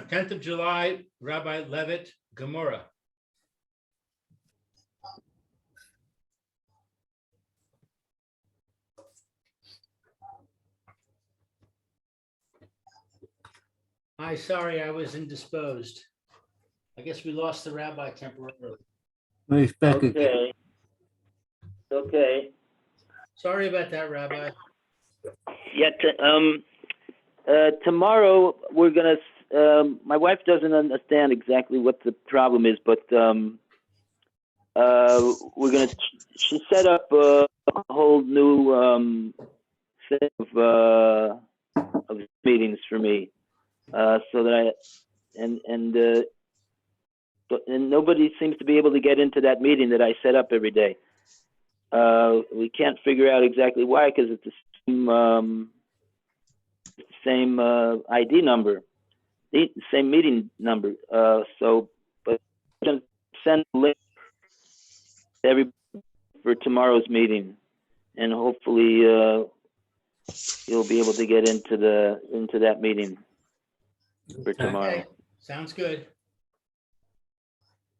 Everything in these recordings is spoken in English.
10th of July, Rabbi Levitt, Gemorah. Hi, sorry, I was indisposed. I guess we lost the rabbi temporarily. Okay. Okay. Sorry about that, Rabbi. Yeah. Tomorrow we're gonna. My wife doesn't understand exactly what the problem is, but we're gonna. She set up a whole new set of meetings for me, so that and nobody seems to be able to get into that meeting that I set up every day. We can't figure out exactly why, because it's the same ID number, the same meeting number. So, but I'm going to send a link to everybody for tomorrow's meeting, and hopefully you'll be able to get into that meeting for tomorrow. Okay. Sounds good.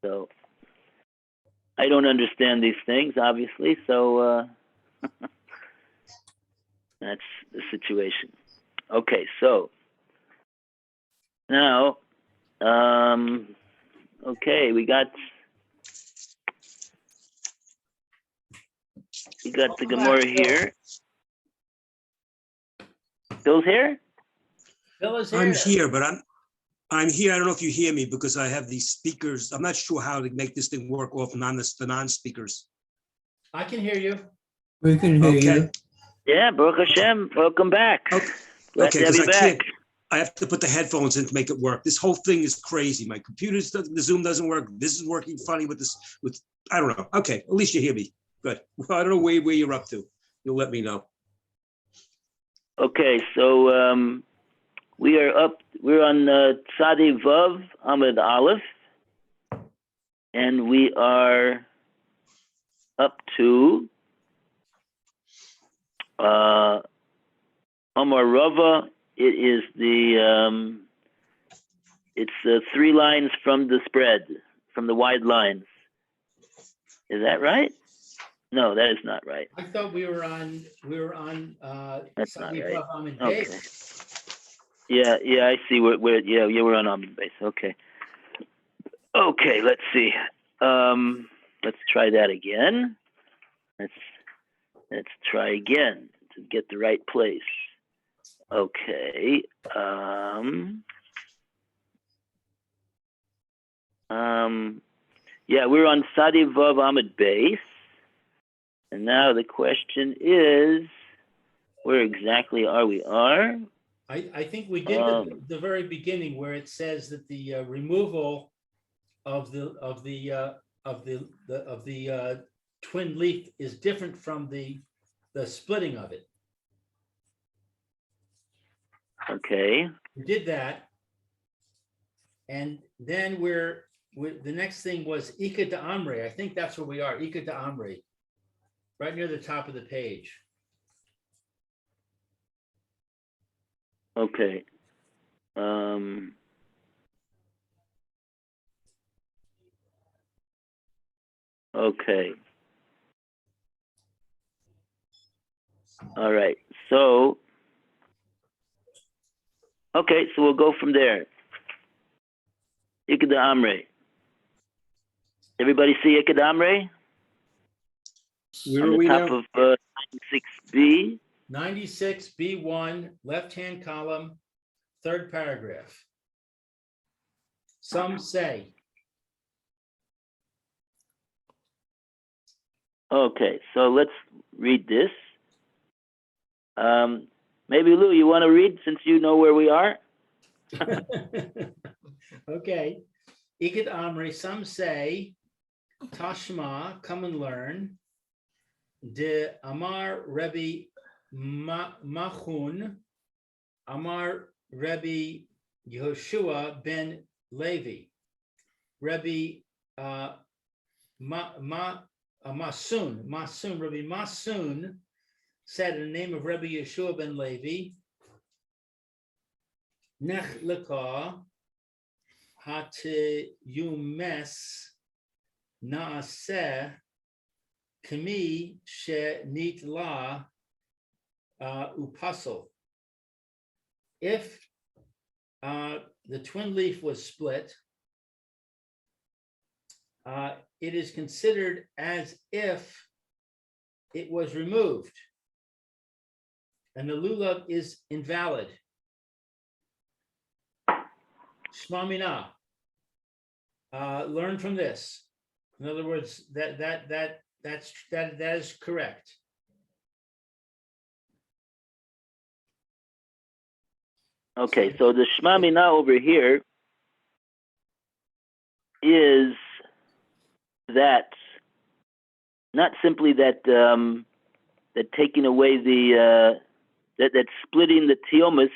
So I don't understand these things, obviously. So that's the situation. Okay, so now, okay, we got the Gemorah here. Bill's here? Bill is here. I'm here, but I'm here. I don't know if you hear me because I have these speakers. I'm not sure how to make this thing work off the non-speakers. I can hear you. We can hear you. Yeah, Baruch Hashem, welcome back. Glad to have you back. I have to put the headphones in to make it work. This whole thing is crazy. My computer's the Zoom doesn't work. This is working funny with this. I don't know. Okay, at least you hear me. Good. Well, I don't know where you're up to. You'll let me know. Okay, so we're on Tzadi Vav Amud Aleph, and we are up to Amar Rava. It is it's 3 lines from the spread, from the wide lines. Is that right? No, that is not right. I thought we were on That's not right. Ahmed Okay. Base. Yeah, I see. We're on Amud Base. Okay. Okay, let's see. Let's try that again. Let's try again to get the right place. Okay. Yeah, we're on Sadi Vav Amud Base. And now the question is, where exactly are we? I think we did the very beginning where it says that the removal of the twin leaf is different from the splitting of it. Okay. We did that, and then the next thing was Ika de Amre. I think that's where we are. Ika de Amre, right near the top of the page. Okay. Okay. All right. So, okay, so we'll go from there. Ika de Amre. Everybody see Ika de Amre? Where On are the we top now? of 96B. 96B1, left-hand column, 3rd paragraph. Some say. Okay, so let's read this. Maybe Lou, you want to read since you know where we are? Okay. Ikad Amri, some say, Tashma, come and learn. De Amar Rebbe Machun, Amar Rebbe Yehoshua ben Levi, Rebbe Masun, Rebbe Masun said in the name of Rebbe Yeshua ben Levi, Nech Leka, hatiyumes naaseh kami shenitla upasel. If the twin leaf was split, it is considered as if it was removed, and the lulav is invalid. Shma mina. Learn from this. In other words, that is correct. Okay, so the Shema Mina over here is that not simply that that taking away the that splitting the tiomus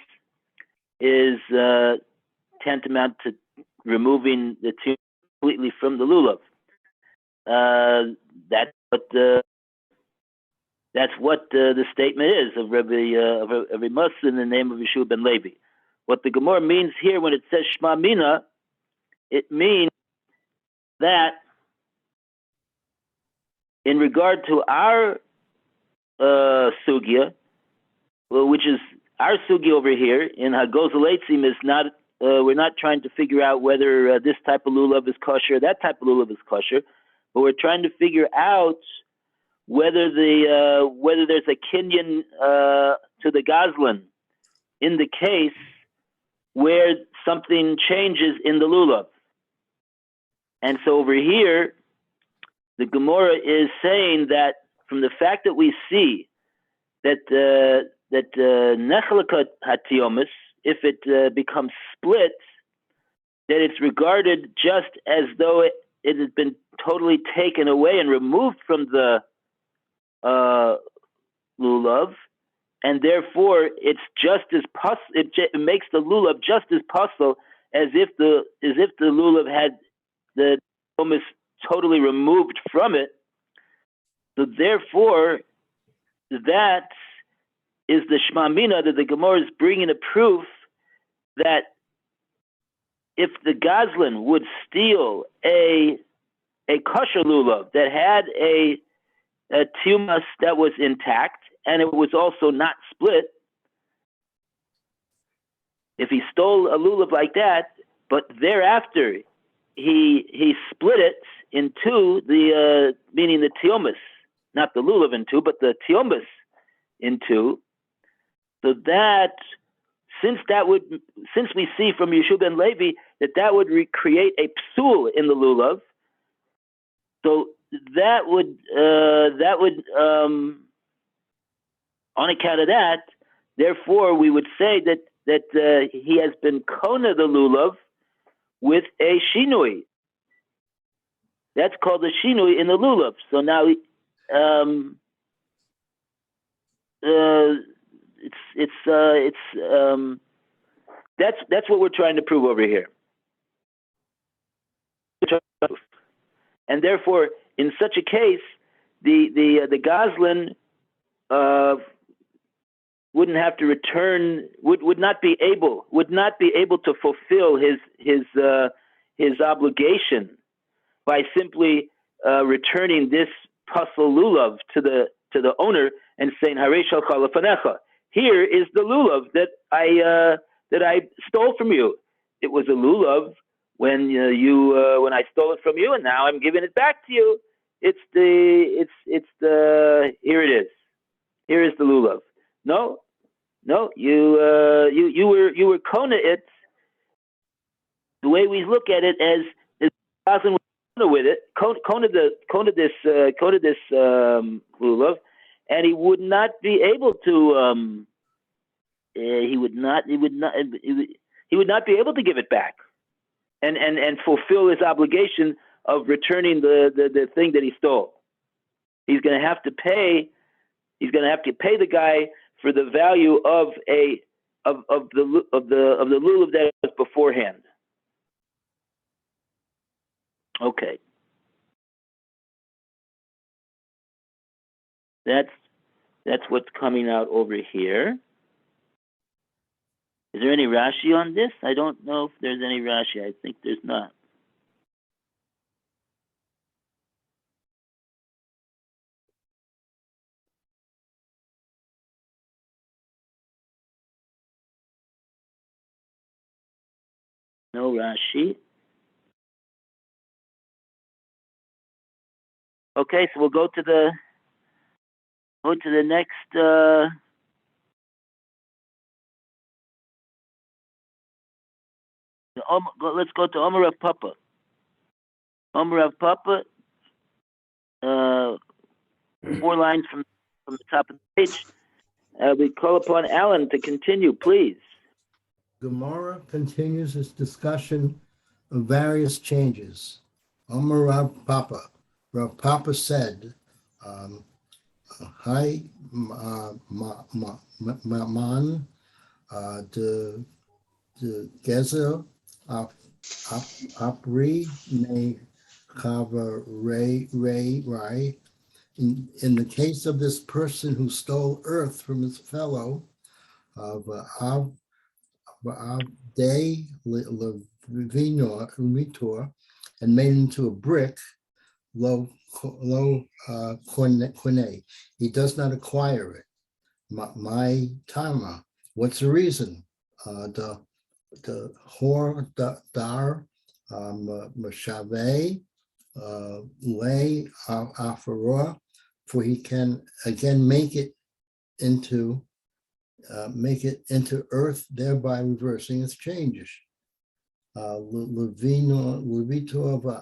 is tantamount to removing the tiomus completely from the lulav. That's what the statement is of Rabbi Musa in the name of Yeshua ben Levi. What the Gemorah means here when it says Shema Mina, it means that in regard to our sugya, which is our sugya over here in Hagozel Eitzim, is not. We're not trying to figure out whether this type of lulav is kosher, that type of lulav is kosher, but we're trying to figure out whether there's a kinyan to the gazlan in the case where something changes in the lulav. And so over here, the Gemorah is saying that from the fact that we see that nechalakat hatiomus, if it becomes split, that it's regarded just as though it has been totally taken away and removed from the lulav, and therefore it's just as it makes the lulav just as possible as if the lulav had the tiomus totally removed from it. So therefore, that is the Shema Mina that the Gemorah is bringing a proof that if the Gazlan would steal a kosher lulav that had a tiomus that was intact and it was also not split, if he stole a lulav like that, but thereafter he split it in two, meaning the tiomus, not the lulav in two, but the tiomus in two, so that since we see from Yeshua ben Levi that would create a psul in the lulav, so that would on account of that, therefore we would say that he has been kona the lulav with a shinui. That's called a shinui in the lulav. So now that's what we're trying to prove over here. And therefore, in such a case, the Gazlan wouldn't have to return, would not be able to fulfill his obligation by simply returning this pasal lulav to the owner and saying, "Harei shalcha lefanecha." Here is the lulav that I stole from you. It was a lulav when when I stole it from you, and now I'm giving it back to you. It's the here it is. Here is the lulav. No, you were kona it. The way we look at it as Gazlan with it, kona this lulav, and he would not be able to. He would not be able to give it back, and fulfill his obligation of returning the thing that he stole. He's going to have to pay. He's going to have to pay the guy for the value of the lulav that was beforehand. Okay. That's what's coming out over here. Is there any Rashi on this? I don't know if there's any Rashi. I think there's not. No Rashi. Okay, so we'll go to the next. Let's go to Omer of Papa. Omer of Papa. 4 lines from the top of the page. We call upon Alan to continue, please. Gemorah continues its discussion of various changes. Omer Rav Papa. Rav Papa said, Hi, man, de gezer apri ne chava rai. In the case of this person who stole earth from his fellow, day levitor and made into a brick, lo kone. He does not acquire it. My tama. What's the reason? The hor dar mashave lay afara, for he can again make it into earth, thereby reversing its changes. Levito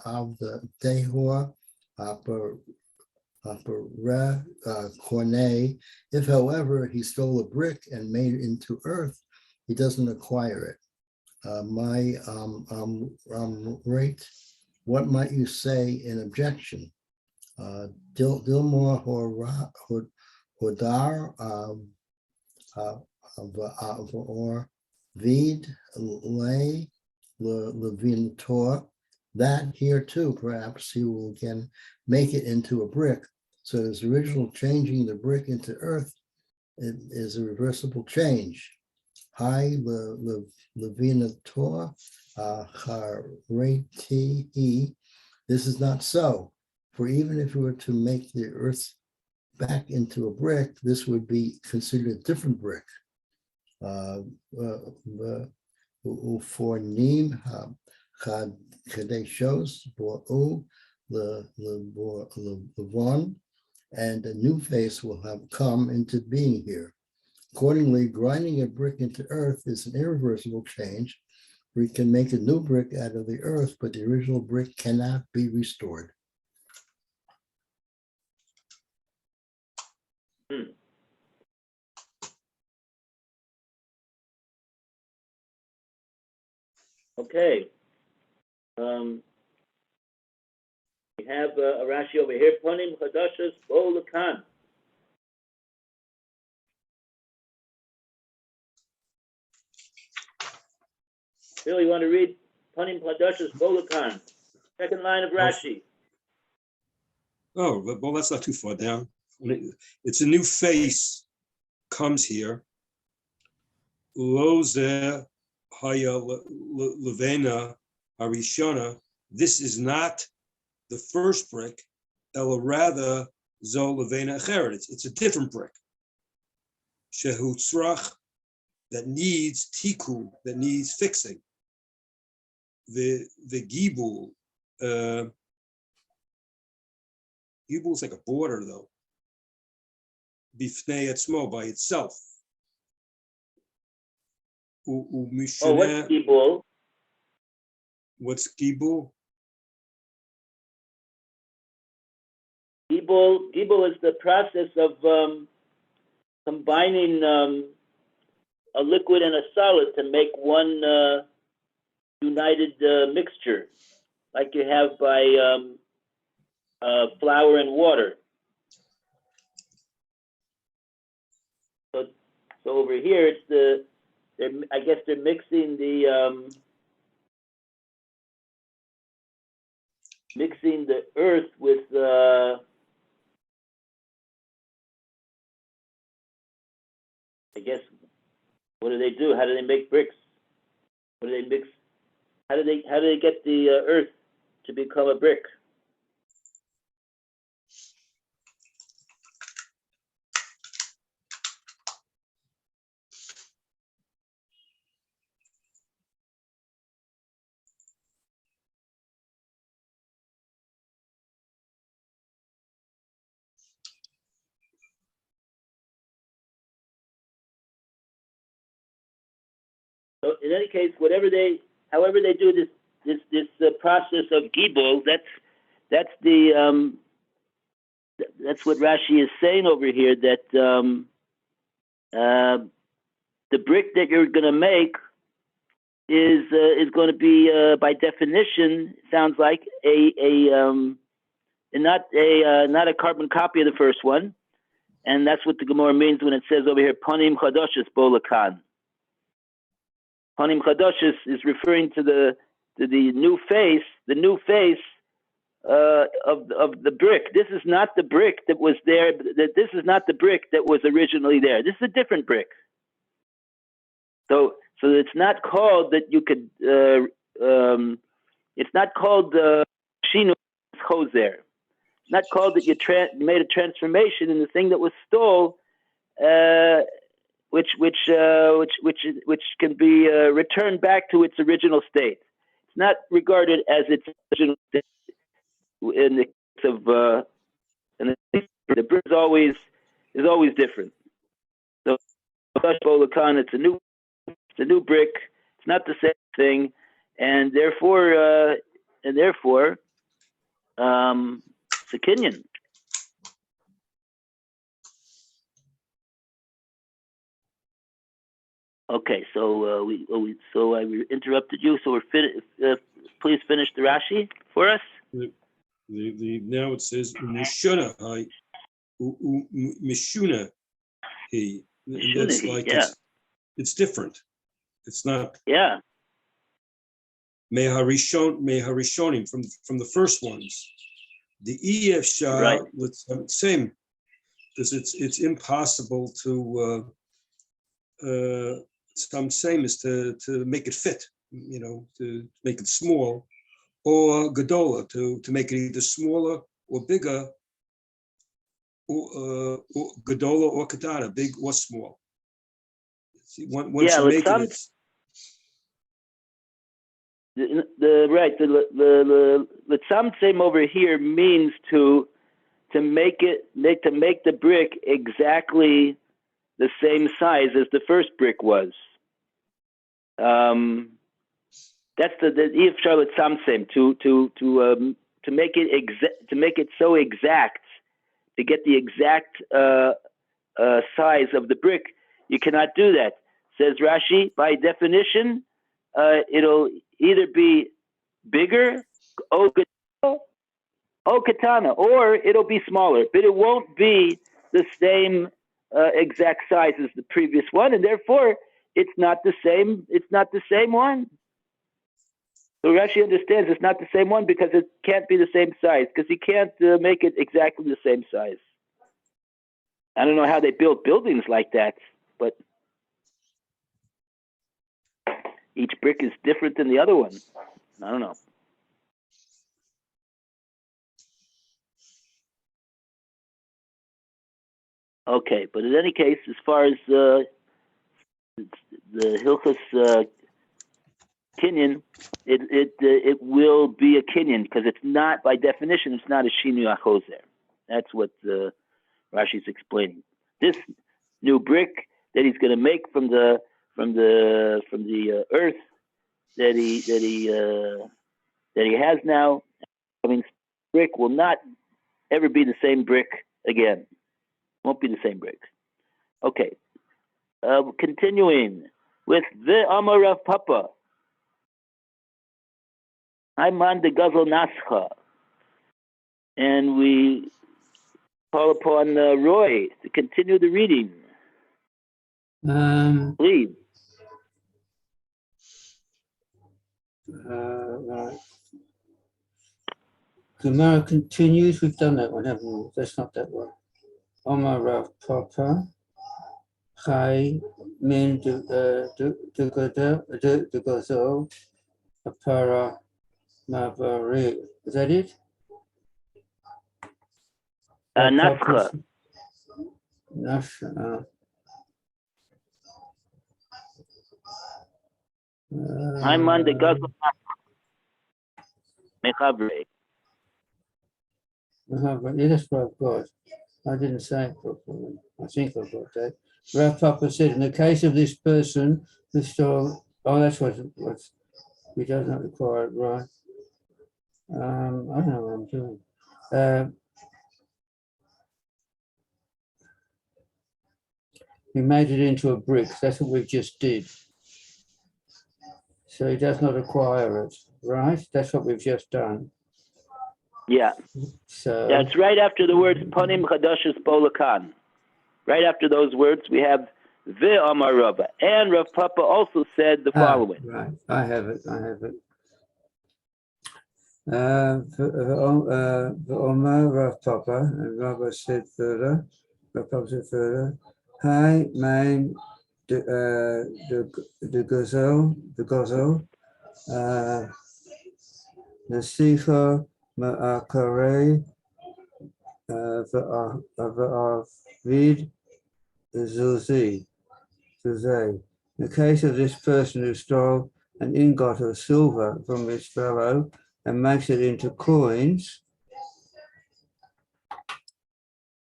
of the dehor corne. If, however, he stole a brick and made it into earth, he doesn't acquire it. My rate. What might you say in objection? Dilmor hodar or vid lay levintor, that here too perhaps he will again make it into a brick. So his original changing the brick into earth, it is a reversible change. Hi levinator hareti. This is not so, for even if we were to make the earth back into a brick, this would be considered a different brick. For Nim Kadeshos Levon, and a new face will have come into being here. Accordingly, grinding a brick into earth is an irreversible change. We can make a new brick out of the earth, but the original brick cannot be restored. Okay. We have a Rashi over here. Ponim Chadashas Bo Lakan. Bill, you want to read Ponim Chadashas Bo Lakan? Second line of Rashi. Oh, well, that's not too far down. It's a new face comes here. Loze Haya Levena Arishona. This is not the first brick, Ela rather Zo Levena Acheret. It's a different brick. Shehutzrach, that needs tiku, that needs fixing. The gibul, gibul is like a border though. Bifnei etzmo, by itself. What's gibul? What's gibul? Gibul is the process of combining a liquid and a solid to make one united mixture, like you have by flour and water. So over here, it's I guess they're mixing the earth with I guess What do they do? How do they make bricks? What do they mix? How do they get the earth to become a brick? So in any case, however they do this process of gibel, that's what Rashi is saying over here, that the brick that you're going to make is going to be by definition, sounds like not a carbon copy of the first one, and that's what the Gemorah means when it says over here panim chadoshes bo lakan. Panim chadoshes is referring to the new face, of the brick. This is not the brick that was there. This is not the brick that was originally there. This is a different brick. So it's not called that you could. It's not called shinu choser. It's not called that you made a transformation in the thing that was stole, which can be returned back to its original state. It's not regarded as its original state. In the case of the brick is always different. So it's a new brick. It's not the same thing, and therefore it's a kinyan. Okay, so I interrupted you. So we're please finish the Rashi for us. Now it says Mishuna hi Mishuna he. That's like it's different. It's not Meharishonim from the first ones. The EF with same, because it's impossible to some same is to make it fit, to make it small, or Gadola to make it either smaller or bigger, or Gadola or Katana, big or small. See, once you make it, the tzamtzem over here means to make the brick exactly the same size as the first brick was. That's the Ef Charlotte tzamtzem to make it so exact, to get the exact size of the brick. You cannot do that. Says Rashi, by definition, it'll either be bigger, o katana, or it'll be smaller, but it won't be the same exact size as the previous one, and therefore it's not the same. It's not the same one. So Rashi understands it's not the same one because it can't be the same size, because he can't make it exactly the same size. I don't know how they build buildings like that, but each brick is different than the other one. I don't know. Okay, but in any case, as far as the Hilchos Kinyan, it will be a Kinyan, because it's not, by definition, it's not a Shinu Achoser. That's what Rashi's explaining. This new brick that he's going to make from the earth that he has now, I mean, brick will not ever be the same brick again. Won't be the same brick. Okay. Continuing with the Amar Rav Papa. Hayman de Gazel Nascha. And we call upon Roy to continue the reading. Please. Right. Gemorah continues. We've done that one, haven't we? That's not that one. Omar Rav Papa. Chai min to go so a para mavari. Is that it? Natscha. Haiman de Gazel Mechabre. Yeah, that's what I've got. I didn't say it properly. I think I've got that. Rav Papa said, in the case of this person who stole, oh, that's what he does not require it, right? I don't know what I'm doing. He made it into a brick. That's what we just did. So he does not acquire it, right? That's what we've just done. Yeah. So That's right after the words Panim Chadashis Bolakan. Right after those words, we have Ve'amar Rava. And Rav Papa also said the following. Right, I have it. Ve'omar Rav Papa, and Rava said further, Rav Papa said further, Hi, mein the gazelle, the Sifa Ma'akare, Ve'avid Zuzi. In the case of this person who stole an ingot of silver from his fellow and makes it into coins,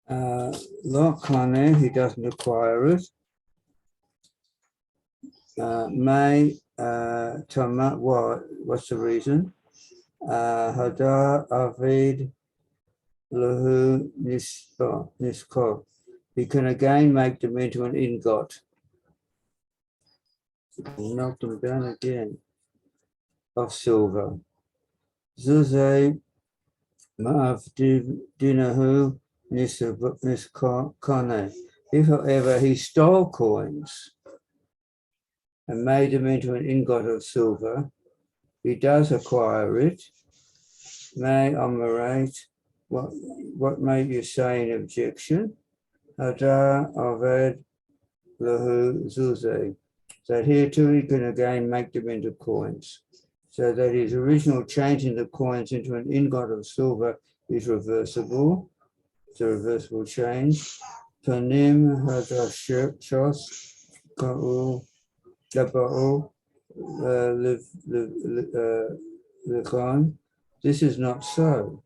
Lokane, he doesn't acquire it. May Tama, what's the reason? Hadar Avid Lahu Nisko. He can again make them into an ingot. Melt them down again of silver. Zuze Ma'av Dinahu Niskane. If, however, he stole coins and made them into an ingot of silver, he does acquire it. May omerate, what made you say in objection? Hadar Aved Lahu Zuze. So here too he can again make them into coins. So that his original changing the coins into an ingot of silver is reversible. It's a reversible change. Panim Hadashos Ka'u Daba'u Lichon. This is not so.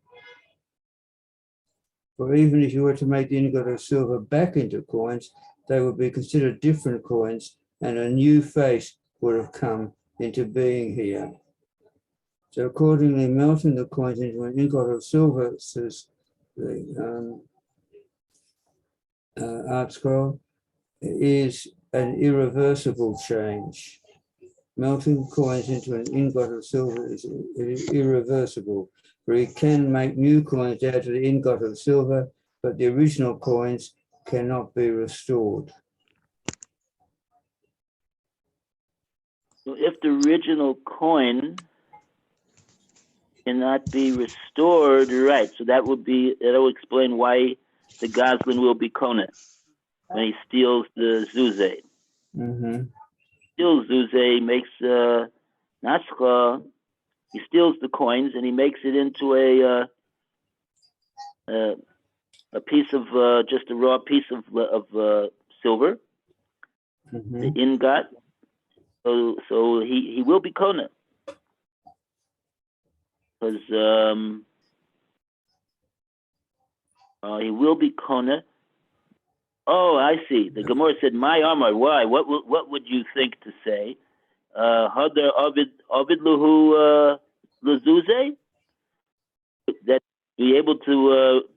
For even if you were to make the ingot of silver back into coins, they would be considered different coins and a new face would have come into being here. So accordingly, melting the coins into an ingot of silver, says the art scroll, is an irreversible change. Melting coins into an ingot of silver is irreversible, for he can make new coins out of the ingot of silver, but the original coins cannot be restored. So if the original coin cannot be restored, right? So that would explain why the Goslin will be Kona when he steals the Zuze. Mm-hmm. Steals Zuze, makes Natscha. He steals the coins and he makes it into a piece of just a raw piece of silver, Mm-hmm. the ingot. So he will be Kona. Because he will be Kona. Oh, I see. The Gemorah said, "My Amar." Why? What would you think to say? Hadar Ovid Luhu Lazuze? That be able to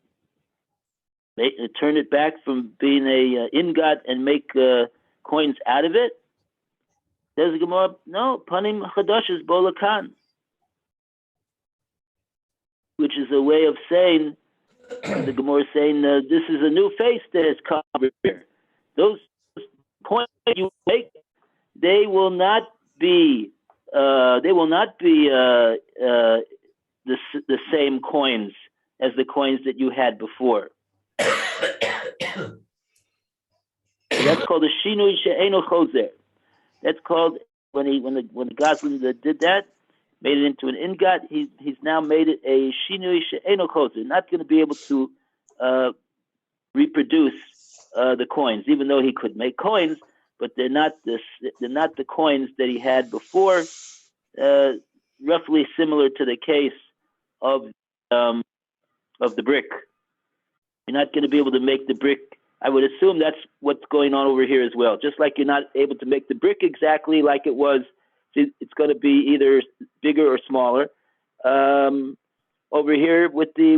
turn it back from being a ingot and make coins out of it? Says the Gemorah, no. Panim Chadashis Bolakan. Which is a way of saying, the Gemorah is saying, this is a new face that has come over here. Those coins you make, they will not be the same coins as the coins that you had before. That's called a shinui she'eno chozer. That's called when the Goslin did that, made it into an ingot. He's now made it a shinui she'eno chozer. Not going to be able to reproduce the coins, even though he could make coins, but they're not the coins that he had before. Roughly similar to the case of the brick. You're not going to be able to make the brick. I would assume that's what's going on over here as well. Just like you're not able to make the brick exactly like it was, it's going to be either bigger or smaller. Over here with the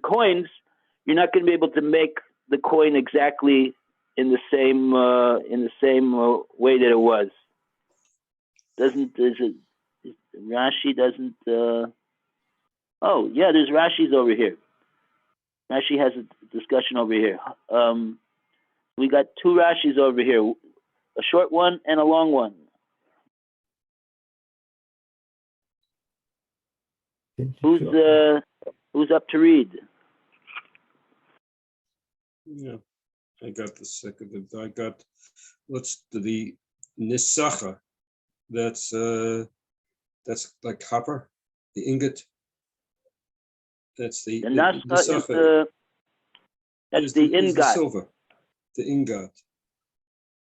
coins, you're not going to be able to make the coin exactly in the same way that it was. Rashi doesn't? Oh yeah, there's Rashi's over here. Rashi has a discussion over here. We got two Rashis over here, a short one and a long one. Who's up to read? Yeah, I got the second. I got the Nisacha. That's like copper, the ingot. That's the Nascha is is the is the ingot. silver, the ingot.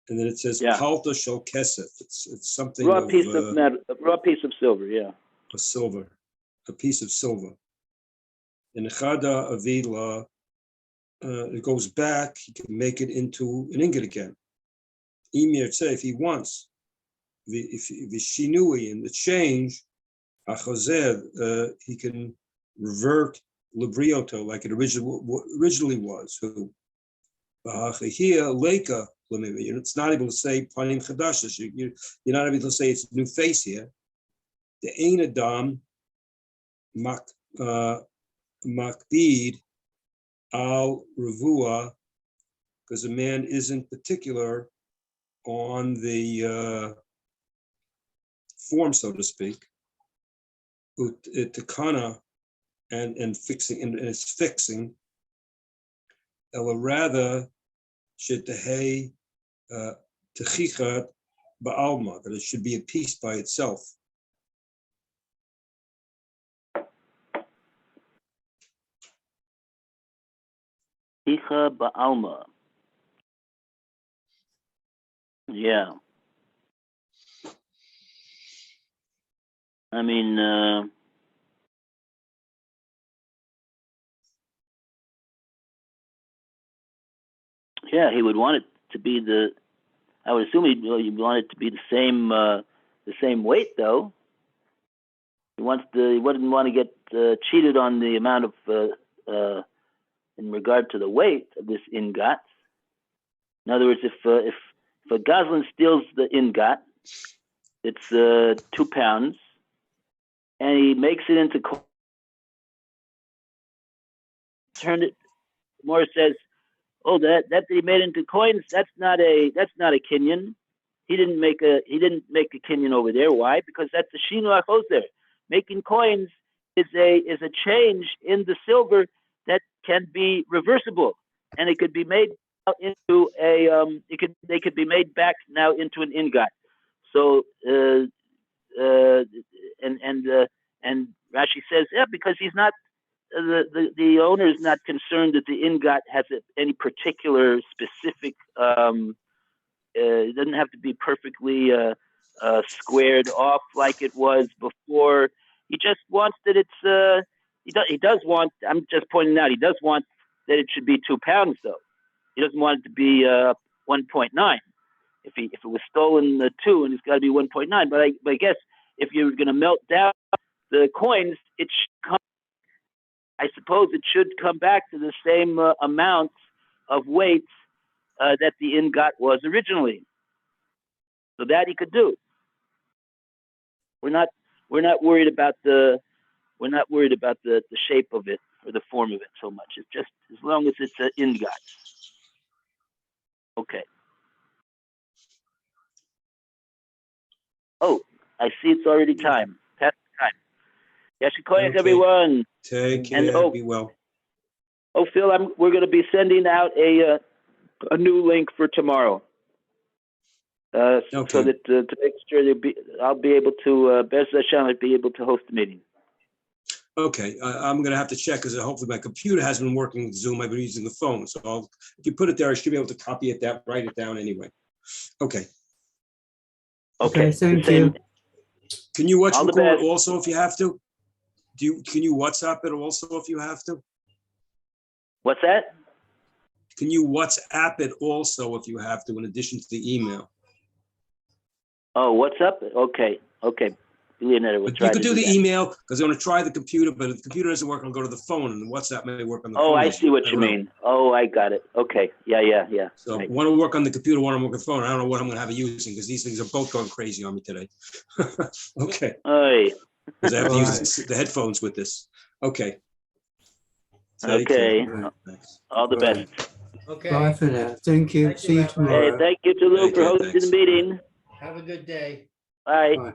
And then it says palta shel kesef. It's something Raw of piece of metal, raw piece of silver. Yeah. a silver, a piece of silver. In Chada Avila, it goes back. He can make it into an ingot again. Emir say if he wants the shinui and the change, he can revert librioto like it originally was. Who here leka. It's not able to say panim chadashas. You're not able to say it's a new face here. The ein adam makbid al revua, because a man isn't particular on the form, so to speak. Takana and fixing and it's fixing. Ela rather shetahei techichat ba'alma, that it should be a piece by itself. Ticha ba'alma. Yeah. I mean, yeah, he would want it to be I would assume he'd want it to be the same weight, though. He wouldn't want to get cheated on the amount of in regard to the weight of this ingot. In other words, if a Goslin steals the ingot, it's 2 pounds, and he makes it into Gemorah says, "Oh, that he made into coins, that's not a kinyan. He didn't make a kinyan over there. Why? Because that's a shinu achozer. Making coins is a change in the silver that can be reversible, and it could be made into they could be made back now into an ingot. So and Rashi says, yeah, because he's not the owner is not concerned that the ingot has any particular specific. It doesn't have to be perfectly squared off like it was before. He just wants that it's. He does want. I'm just pointing out. He does want that it should be 2 pounds, though. He doesn't want it to be 1.9. If it was stolen 2, and it's got to be 1.9. But I guess if you're going to melt down the coins, it should come. I suppose it should come back to the same amount of weight that the ingot was originally. So that he could do. We're not worried about the shape of it or the form of it so much. It's just as long as it's an ingot. Okay. Oh, I see it's already time. Past time. Yashikoyach, Okay. everyone. Take care. And Be well. Oh, Phil, we're going to be sending out a a new link for tomorrow. So Okay. that to make sure I'll be able to, Bez Hashem, I'll be able to host the meeting. Okay, I'm gonna have to check because hopefully my computer has been working with Zoom. I've been using the phone, so if you put it there, I should be able to copy it down, write it down anyway. Okay, Okay. Thank the same- you. can you watch All the record best. also if you have to? Can you WhatsApp it also if you have to? What's that? Can you WhatsApp it also if you have to, in addition to the email? Oh, what's up? Okay. Leonardo, we'll But try you to could do the that. email because I'm gonna try the computer, but if the computer doesn't work, I'll go to the phone and the WhatsApp may work on the phone. Oh, I see what you don't know. mean. Oh, I got it. Okay. Yeah. So Right. one will work on the computer, one will work on the phone. I don't know what I'm gonna have it using because these things are both going crazy on me today. Okay, Oy. because I have to Alright. use the headphones with this. Okay. Take Okay. care. Right. Thanks. All the Right. best. Okay, Bye for now. Thank you. Thank you, See you Rabbi. Hey, tomorrow. thank you to Lou Take for care, hosting thanks. the meeting. have a good day. Bye. Bye.